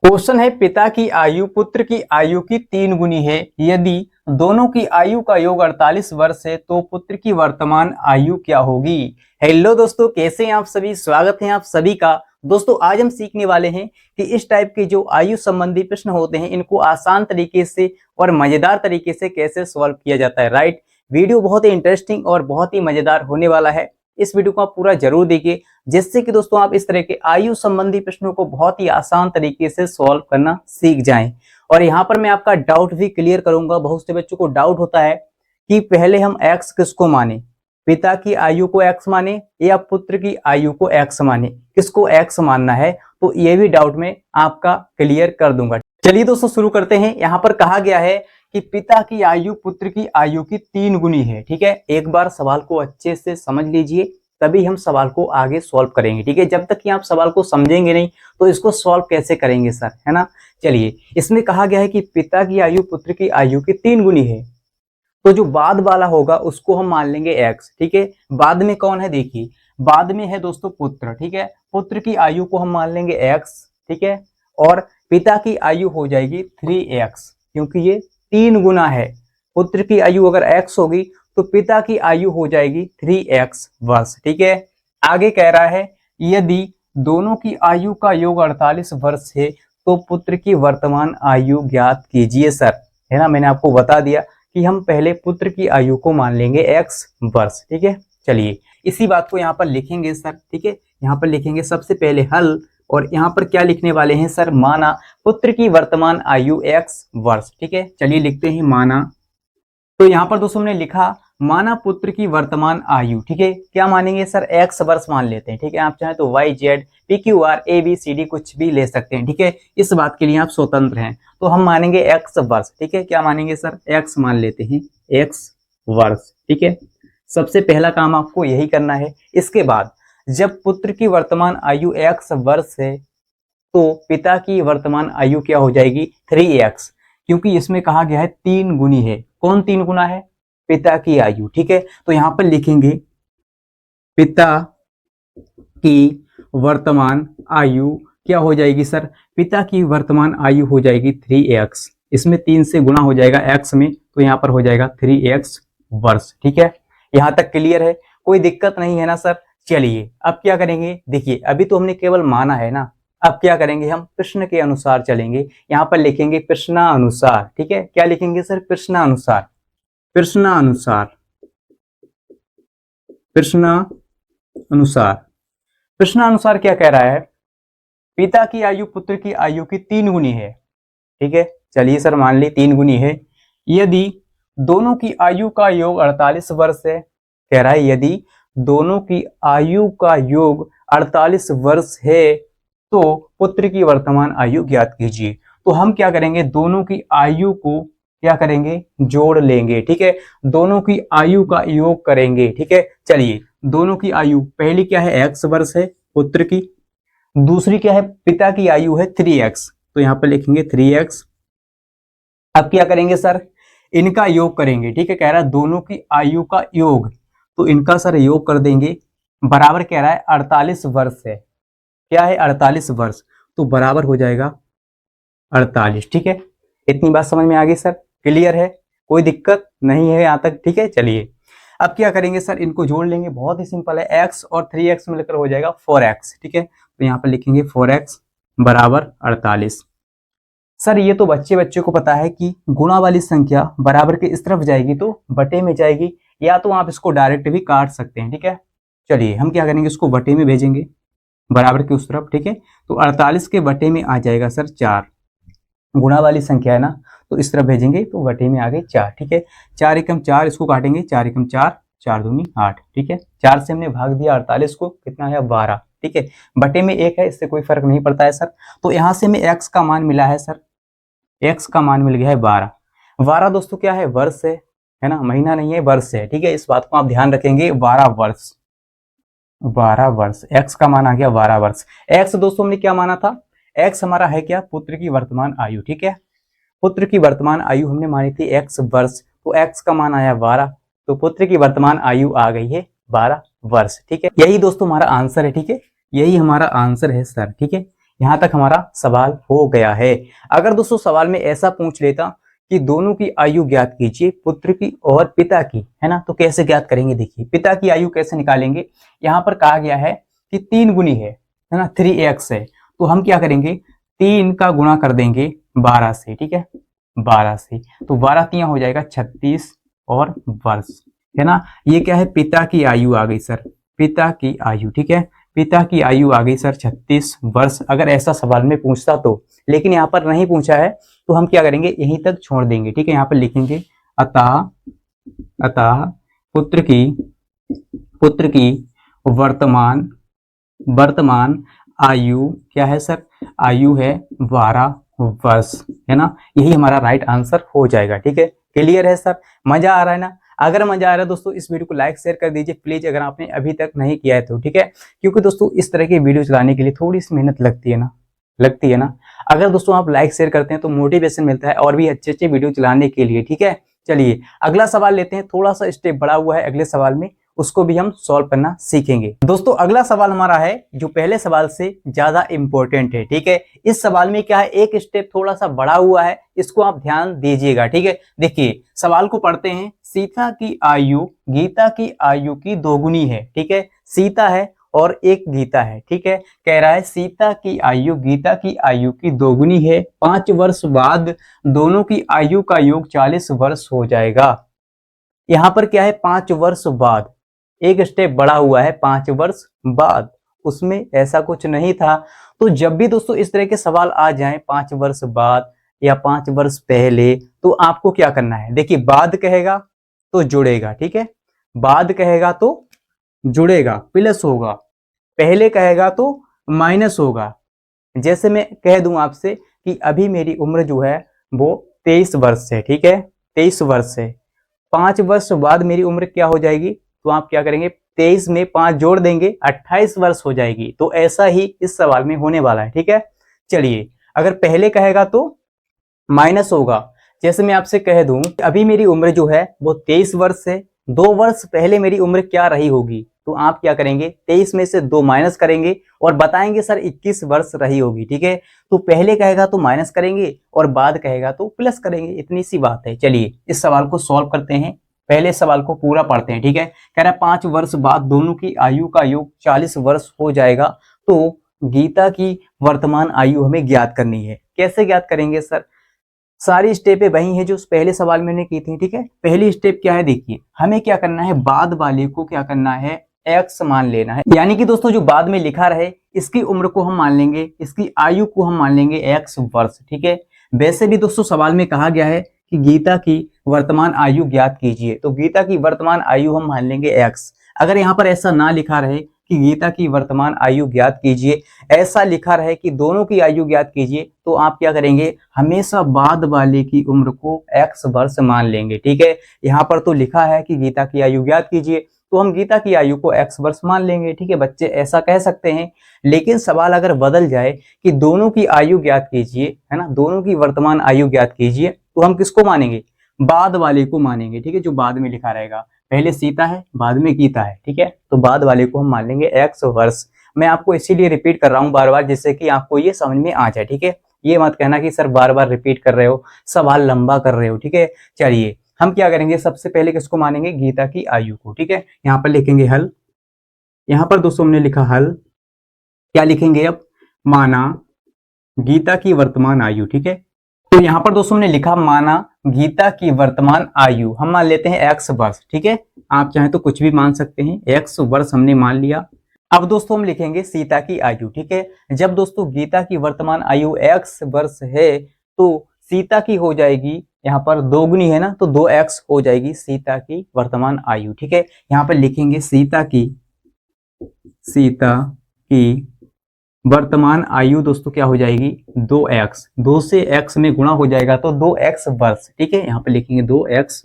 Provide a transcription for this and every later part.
Question है, पिता की आयु पुत्र की आयु की 3 गुनी है। यदि दोनों की आयु का योग 48 वर्ष है तो पुत्र की वर्तमान आयु क्या होगी। हेलो दोस्तों, कैसे हैं आप सभी। स्वागत है आप सभी का। दोस्तों आज हम सीखने वाले हैं कि इस टाइप के जो आयु संबंधी प्रश्न होते हैं इनको आसान तरीके से और मजेदार तरीके से कैसे सॉल्व किया जाता है। राइट, वीडियो बहुत ही इंटरेस्टिंग और बहुत ही मजेदार होने वाला है। इस वीडियो को आप पूरा जरूर देखिए, जिससे कि दोस्तों आप इस तरह के आयु संबंधी प्रश्नों को बहुत ही आसान तरीके से सॉल्व करना सीख जाएं। और यहाँ पर मैं आपका डाउट भी क्लियर करूंगा। बहुत से बच्चों को डाउट होता है कि पहले हम x किसको माने, पिता की आयु को x माने या पुत्र की आयु को x माने, किसको x मानना है। तो ये भी डाउट में आपका क्लियर कर दूंगा। चलिए दोस्तों शुरू करते हैं। यहाँ पर कहा गया है कि पिता की आयु पुत्र की आयु की 3 गुनी है। ठीक है, एक बार सवाल को अच्छे से समझ लीजिए, तभी हम सवाल को आगे सॉल्व करेंगे। ठीक है, जब तक कि आप सवाल को समझेंगे नहीं तो इसको सॉल्व कैसे करेंगे सर, है ना। चलिए, इसमें कहा गया है कि पिता की आयु पुत्र की आयु की 3 गुनी है, तो जो बाद वाला होगा उसको हम मान लेंगे x। ठीक है, बाद में कौन है, देखिए बाद में है दोस्तों पुत्र। ठीक है, पुत्र की आयु को हम मान लेंगे x। ठीक है, और पिता की आयु हो जाएगी 3x, क्योंकि ये 3 गुना है। पुत्र की आयु अगर x होगी तो पिता की आयु हो जाएगी 3x वर्ष। ठीक है, आगे कह रहा है यदि दोनों की आयु का योग 48 वर्ष है तो पुत्र की वर्तमान आयु ज्ञात कीजिए सर, है ना। मैंने आपको बता दिया कि हम पहले पुत्र की आयु को मान लेंगे x वर्ष। ठीक है, चलिए इसी बात को यहाँ पर लिखेंगे सर। ठीक है, यहाँ पर लिखेंगे सबसे पहले हल, और यहाँ पर क्या लिखने वाले हैं सर, माना पुत्र की वर्तमान आयु x वर्ष। ठीक है, चलिए लिखते हैं माना। तो यहाँ पर दोस्तों हमने लिखा माना पुत्र की वर्तमान आयु। ठीक है, क्या मानेंगे सर, x वर्ष मान लेते हैं। ठीक है, आप चाहें तो y z p q r a b c d कुछ भी ले सकते हैं। ठीक है, इस बात के लिए आप स्वतंत्र हैं, तो हम मानेंगे x वर्ष। ठीक है, क्या मानेंगे सर, x मान लेते हैं, x वर्ष। ठीक है, सबसे पहला काम आपको यही करना है। इसके बाद जब पुत्र की वर्तमान आयु x वर्ष है तो पिता की वर्तमान आयु क्या हो जाएगी, 3x, क्योंकि इसमें कहा गया है 3 गुनी है। कौन 3 गुना है, पिता की आयु। ठीक है, तो यहां पर लिखेंगे पिता की वर्तमान आयु क्या हो जाएगी सर, पिता की वर्तमान आयु हो जाएगी 3x। इसमें 3 से गुना हो जाएगा x में, तो यहाँ पर हो जाएगा 3x वर्ष। ठीक है, यहाँ तक क्लियर है, कोई दिक्कत नहीं है ना सर। चलिए अब क्या करेंगे, देखिए अभी तो हमने केवल माना है ना, अब क्या करेंगे, हम प्रश्न के अनुसार चलेंगे। यहाँ पर लिखेंगे प्रश्नानुसार। ठीक है, क्या लिखेंगे सर, प्रश्नानुसार। प्रश्नानुसार, प्रश्नानुसार, प्रश्नानुसार क्या कह रहा है, पिता की आयु पुत्र की आयु की 3 गुनी है। ठीक है, चलिए सर मान ली 3 गुनी है। यदि दोनों की आयु का योग 48 वर्ष है, कह रहा है यदि दोनों की आयु का योग 48 वर्ष है तो पुत्र की वर्तमान आयु ज्ञात कीजिए। तो हम क्या करेंगे, दोनों की आयु को क्या करेंगे, जोड़ लेंगे। ठीक है, दोनों की आयु का योग करेंगे। ठीक है, चलिए दोनों की आयु पहली क्या है, x वर्ष है पुत्र की, दूसरी क्या है, पिता की आयु है 3x, तो यहाँ पर लिखेंगे 3x। अब क्या करेंगे सर, इनका योग करेंगे। ठीक है, कह रहा है दोनों की आयु का योग, तो इनका सर योग कर देंगे, बराबर कह रहा है 48 वर्ष है, क्या है 48 वर्ष, तो बराबर हो जाएगा 48। ठीक है, इतनी बात समझ में आ गई सर, क्लियर है, कोई दिक्कत नहीं है यहाँ तक। ठीक है, चलिए अब क्या करेंगे सर, इनको जोड़ लेंगे, बहुत ही सिंपल है, x और 3x मिलकर हो जाएगा 4x। ठीक है, तो यहाँ पर लिखेंगे 4x बराबर 48। सर ये तो बच्चे को पता है कि गुणा वाली संख्या बराबर के इस तरफ जाएगी तो बटे में जाएगी, या तो आप इसको डायरेक्ट भी काट सकते हैं। ठीक है, चलिए हम क्या करेंगे, इसको बटे में भेजेंगे बराबर के उस तरफ। ठीक है, तो 48 के बटे में आ जाएगा सर 4, गुणा वाली संख्या है ना, तो इस तरफ भेजेंगे तो बटे में आ गए 4। ठीक है, 4 एकम 4, इसको काटेंगे, 4 एकम 4, 4 दूनी 8। ठीक है, 4 से हमने भाग दिया 48 को, कितना है 12। ठीक है, बटे में 1 है, इससे कोई फर्क नहीं पड़ता है सर। तो यहाँ से हमें x का मान मिला है सर, x का मान मिल गया है 12। 12 दोस्तों क्या है, वर्ष है ना, महीना नहीं है, वर्ष है। ठीक है, इस बात को आप ध्यान रखेंगे, 12 वर्ष, 12 वर्ष, x का मान आ गया 12 वर्ष। x दोस्तों हमने क्या माना था, x हमारा है क्या, पुत्र की वर्तमान आयु। ठीक है, पुत्र की वर्तमान आयु हमने मानी थी x वर्ष, तो x का मान आया 12, तो पुत्र की वर्तमान आयु आ गई है 12 वर्ष। ठीक है, यही दोस्तों हमारा आंसर है। ठीक है, यही हमारा आंसर है सर। ठीक है, यहाँ तक हमारा सवाल हो गया है। अगर दोस्तों सवाल में ऐसा पूछ लेता कि दोनों की आयु ज्ञात कीजिए, पुत्र की और पिता की, है ना, तो कैसे ज्ञात करेंगे? देखिए पिता की आयु कैसे निकालेंगे। यहाँ पर कहा गया है कि 3 गुनी है ना, 3x है, तो हम क्या करेंगे, 3 का गुणा कर देंगे 12 से, ठीक है, 12 से, तो 12 तियां हो जाएगा 36 और वर्ष, है ना। ये क्या है, पिता की आयु आ गई सर, पिता की आयु, ठीक है, पिता की आयु आ गई सर 36 वर्ष। अगर ऐसा सवाल में पूछता तो, लेकिन यहाँ पर नहीं पूछा है, तो हम क्या करेंगे, यहीं तक छोड़ देंगे, ठीक है। यहाँ पर लिखेंगे अतः अतः पुत्र की वर्तमान वर्तमान आयु क्या है सर, आयु है 12 वर्ष, है ना। यही हमारा राइट आंसर हो जाएगा, ठीक है। क्लियर है सर, मजा आ रहा है ना। अगर मजा आ रहा है दोस्तों, इस वीडियो को लाइक शेयर कर दीजिए प्लीज, अगर आपने अभी तक नहीं किया है तो, ठीक है। क्योंकि दोस्तों इस तरह की वीडियो चलाने के लिए थोड़ी सी मेहनत लगती है ना। अगर दोस्तों आप लाइक शेयर करते हैं तो मोटिवेशन मिलता है और भी अच्छे अच्छे वीडियो चलाने के लिए, ठीक है। चलिए अगला सवाल लेते हैं, थोड़ा सा स्टेप बढ़ा हुआ है अगले सवाल में, उसको भी हम सॉल्व करना सीखेंगे। दोस्तों अगला सवाल हमारा है जो पहले सवाल से ज्यादा इंपॉर्टेंट है, ठीक है। इस सवाल में क्या है, एक स्टेप थोड़ा सा बढ़ा हुआ है, इसको आप ध्यान दीजिएगा, ठीक है। देखिए सवाल को पढ़ते हैं। सीता की आयु गीता की आयु की दोगुनी है, ठीक है। सीता है और एक गीता है, ठीक है। कह रहा है सीता की आयु गीता की आयु की दोगुनी है, 5 वर्ष बाद दोनों की आयु का योग 40 वर्ष हो जाएगा। यहाँ पर क्या है, 5 वर्ष बाद, एक स्टेप बढ़ा हुआ है, 5 वर्ष बाद, उसमें ऐसा कुछ नहीं था। तो जब भी दोस्तों इस तरह के सवाल आ जाएं 5 वर्ष बाद या 5 वर्ष पहले, तो आपको क्या करना है, देखिए बाद कहेगा तो जुड़ेगा, ठीक है, बाद कहेगा तो जुड़ेगा, प्लस होगा, पहले कहेगा तो माइनस होगा। जैसे मैं कह दूं आपसे कि अभी मेरी उम्र जो है वो 23 वर्ष है, ठीक है, 23 वर्ष है, 5 वर्ष बाद मेरी उम्र क्या हो जाएगी, तो आप क्या करेंगे, 23 में 5 जोड़ देंगे, 28 वर्ष हो जाएगी। तो ऐसा ही इस सवाल में होने वाला है, ठीक है। चलिए अगर पहले कहेगा तो माइनस होगा। जैसे मैं आपसे कह दूं अभी मेरी उम्र जो है वो 23 वर्ष है, 2 वर्ष पहले मेरी उम्र क्या रही होगी, तो आप क्या करेंगे, 23 में से 2 माइनस करेंगे और बताएंगे सर 21 वर्ष रही होगी, ठीक है। तो पहले कहेगा तो माइनस करेंगे और बाद कहेगा तो प्लस करेंगे, इतनी सी बात है। चलिए इस सवाल को सॉल्व करते हैं, पहले सवाल को पूरा पढ़ते हैं, ठीक है। कह रहा है 5 वर्ष बाद दोनों की आयु का योग 40 वर्ष हो जाएगा, तो गीता की वर्तमान आयु हमें ज्ञात करनी है। कैसे ज्ञात करेंगे सर, सारी स्टेपें वही है जो पहले सवाल में की थी, ठीक है। पहली स्टेप क्या है, देखिए हमें क्या करना है, बाद वाले को क्या करना है, x मान लेना है। यानी कि दोस्तों जो बाद में लिखा रहे इसकी उम्र को हम मान लेंगे, इसकी आयु को हम मान लेंगे x वर्ष, ठीक है। वैसे भी दोस्तों सवाल में कहा गया है कि गीता की वर्तमान आयु ज्ञात कीजिए, तो गीता की वर्तमान आयु हम मान लेंगे x। अगर यहाँ पर ऐसा ना लिखा रहे कि गीता की वर्तमान आयु ज्ञात कीजिए, ऐसा लिखा रहे कि दोनों की आयु ज्ञात कीजिए, तो आप क्या करेंगे, हमेशा बाद वाले की उम्र को x वर्ष मान लेंगे, ठीक है। यहाँ पर तो लिखा है कि गीता की आयु ज्ञात कीजिए, तो हम गीता की आयु को x वर्ष मान लेंगे, ठीक है। बच्चे ऐसा कह सकते हैं, लेकिन सवाल अगर बदल जाए कि दोनों की आयु ज्ञात कीजिए, है ना, दोनों की वर्तमान आयु ज्ञात कीजिए, तो हम किसको मानेंगे, बाद वाले को मानेंगे, ठीक है, जो बाद में लिखा रहेगा। पहले सीता है बाद में गीता है, ठीक है, तो बाद वाले को हम मान लेंगे x वर्ष। मैं आपको इसीलिए रिपीट कर रहा हूं बार बार, जिससे कि आपको ये समझ में आ जाए, ठीक है। ये मत कहना कि सर बार बार रिपीट कर रहे हो, सवाल लंबा कर रहे हो, ठीक है। चलिए हम क्या करेंगे, सबसे पहले किसको मानेंगे, गीता की आयु को, ठीक है। यहाँ पर लिखेंगे हल, यहाँ पर दोस्तों हमने लिखा हल, क्या लिखेंगे अब, माना गीता की वर्तमान आयु, ठीक है। तो यहाँ पर दोस्तों हमने लिखा माना गीता की वर्तमान आयु, हम मान लेते हैं x वर्ष, ठीक है। आप चाहें तो कुछ भी मान सकते हैं, x वर्ष हमने मान लिया। अब दोस्तों हम लिखेंगे सीता की आयु, ठीक है। जब दोस्तों गीता की वर्तमान आयु x वर्ष है, तो सीता की हो जाएगी, यहाँ पर दोगुनी है ना, तो 2x हो जाएगी सीता की वर्तमान आयु, ठीक है। यहाँ पर लिखेंगे सीता की वर्तमान आयु दोस्तों क्या हो जाएगी, 2x, 2 से x में गुणा हो जाएगा तो 2x वर्ष, ठीक है। यहाँ पे लिखेंगे 2x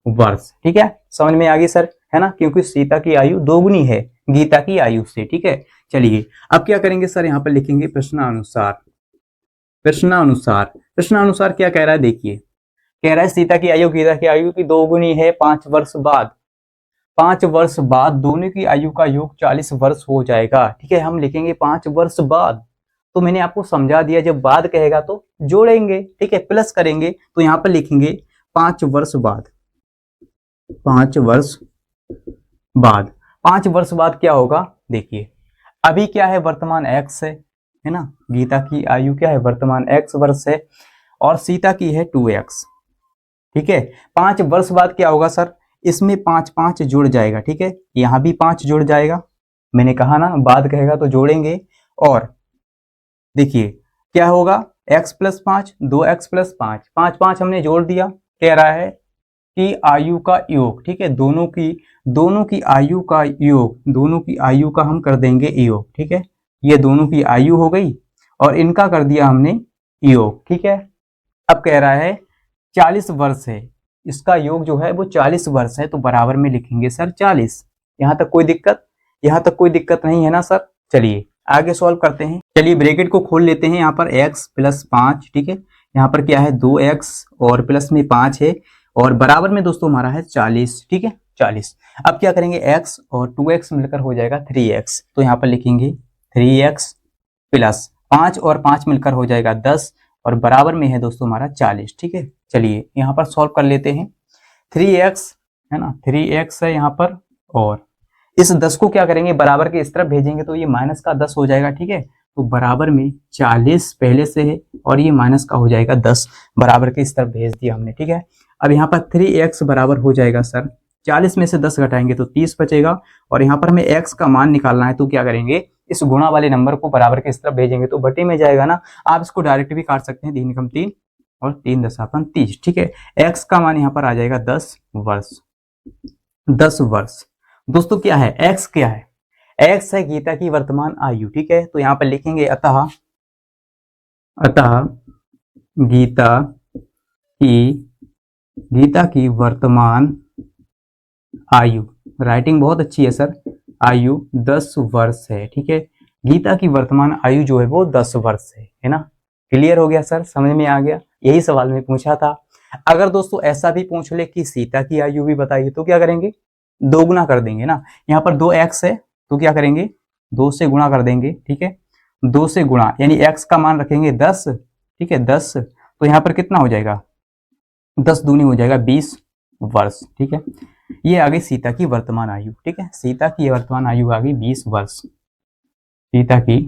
वर्ष, ठीक है। समझ में आ गई सर, है ना, क्योंकि सीता की आयु दोगुनी है गीता की आयु से, ठीक है। चलिए अब क्या करेंगे सर, यहाँ पर लिखेंगे प्रश्नानुसार। प्रश्नानुसार क्या कह रहा है, देखिए कह रहा है सीता की आयु गीता की आयु की दोगुनी है 5 वर्ष बाद, 5 वर्ष बाद दोनों की आयु का योग 40 वर्ष हो जाएगा, ठीक है। हम लिखेंगे 5 वर्ष बाद, तो मैंने आपको समझा दिया, जब बाद कहेगा तो जोड़ेंगे, ठीक है, प्लस करेंगे। तो यहाँ पर लिखेंगे 5 वर्ष बाद, 5 वर्ष बाद। 5 वर्ष बाद क्या होगा, देखिए अभी क्या है, वर्तमान x है ना, गीता की आयु क्या है, वर्तमान x वर्ष है, और सीता की है 2x, ठीक है। 5 वर्ष बाद क्या होगा सर, इसमें 5 5 जुड़ जाएगा, ठीक है, यहाँ भी 5 जुड़ जाएगा, मैंने कहा ना बाद कहेगा तो जोड़ेंगे। और देखिए क्या होगा, x प्लस 5, 2x प्लस 5, 5 5 हमने जोड़ दिया, कह रहा है कि आयु का योग, ठीक है, दोनों की आयु का योग, दोनों की आयु का हम कर देंगे योग, ठीक है, ये दोनों की आयु हो गई और इनका कर दिया हमने योग, ठीक है। अब कह रहा है 40 वर्ष है, इसका योग जो है वो 40 वर्ष है, तो बराबर में लिखेंगे सर 40। यहाँ तक कोई दिक्कत, यहाँ तक कोई दिक्कत नहीं है ना सर। चलिए आगे सॉल्व करते हैं। चलिए ब्रैकेट को खोल लेते हैं, यहाँ पर x प्लस 5, ठीक है, यहाँ पर क्या है 2x और प्लस में 5 है, और बराबर में दोस्तों हमारा है 40, ठीक है 40। अब क्या करेंगे, x और 2x मिलकर हो जाएगा 3x, तो यहाँ पर लिखेंगे 3x प्लस 5 और 5 मिलकर हो जाएगा 10, और बराबर में है दोस्तों हमारा 40, ठीक है। चलिए यहाँ पर सॉल्व कर लेते हैं। 3x है ना, 3x है यहाँ पर, और इस 10 को क्या करेंगे, बराबर के इस तरफ भेजेंगे तो ये माइनस का 10 हो जाएगा, ठीक है। तो बराबर में 40 पहले से है और ये माइनस का हो जाएगा 10, बराबर के इस तरफ भेज दिया हमने, ठीक है। अब यहाँ पर 3x बराबर हो जाएगा सर, 40 में से 10 घटाएंगे तो 30 बचेगा, और यहाँ पर हमें x का मान निकालना है, तो क्या करेंगे, इस गुणा वाले नंबर को बराबर के इस तरफ भेजेंगे तो बटे में जाएगा ना। आप इसको डायरेक्ट भी काट सकते हैं, 3 एकम 3 और 3 दशापन 30, ठीक है। x का मान यहाँ पर आ जाएगा 10 वर्ष, 10 वर्ष। दोस्तों क्या है, x क्या है, x है गीता की वर्तमान आयु, ठीक है। तो यहाँ पर लिखेंगे अतः गीता की वर्तमान आयु, राइटिंग बहुत अच्छी है सर, आयु 10 वर्ष है, ठीक है। गीता की वर्तमान आयु जो है वो 10 वर्ष है ना। क्लियर हो गया सर, समझ में आ गया, यही सवाल में पूछा था। अगर दोस्तों ऐसा भी पूछ ले कि सीता की आयु भी बताइए, तो क्या करेंगे, दोगुना कर देंगे ना। यहाँ पर 2x है तो क्या करेंगे, 2 से गुणा कर देंगे, ठीक है, 2 से गुणा, यानी x का मान रखेंगे 10, ठीक है 10, तो यहाँ पर कितना हो जाएगा, 10 दूनी हो जाएगा 20 वर्ष, ठीक है। ये आ गई सीता की वर्तमान आयु, ठीक है, सीता की वर्तमान आयु आ गई 20 वर्ष, सीता की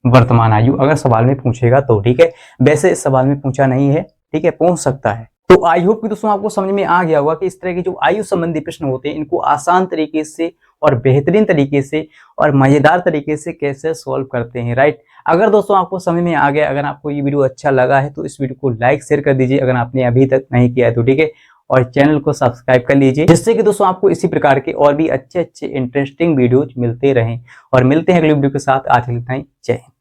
वर्तमान आयु, अगर सवाल में पूछेगा तो, ठीक है। वैसे इस सवाल में पूछा नहीं है, ठीक है, पूछ सकता है। तो आई होप कि दोस्तों आपको समझ में आ गया होगा कि इस तरह के जो आयु संबंधी प्रश्न होते हैं, इनको आसान तरीके से और बेहतरीन तरीके से और मजेदार तरीके से कैसे सॉल्व करते हैं, राइट। अगर दोस्तों आपको समझ में आ गया, अगर आपको ये वीडियो अच्छा लगा है तो इस वीडियो को लाइक शेयर कर दीजिए, अगर आपने अभी तक नहीं किया है तो, ठीक है, और चैनल को सब्सक्राइब कर लीजिए, जिससे कि दोस्तों आपको इसी प्रकार के और भी अच्छे इंटरेस्टिंग वीडियोज मिलते रहें। और मिलते हैं अगले वीडियो के साथ, आज के लिए इतना ही, जय हिंद।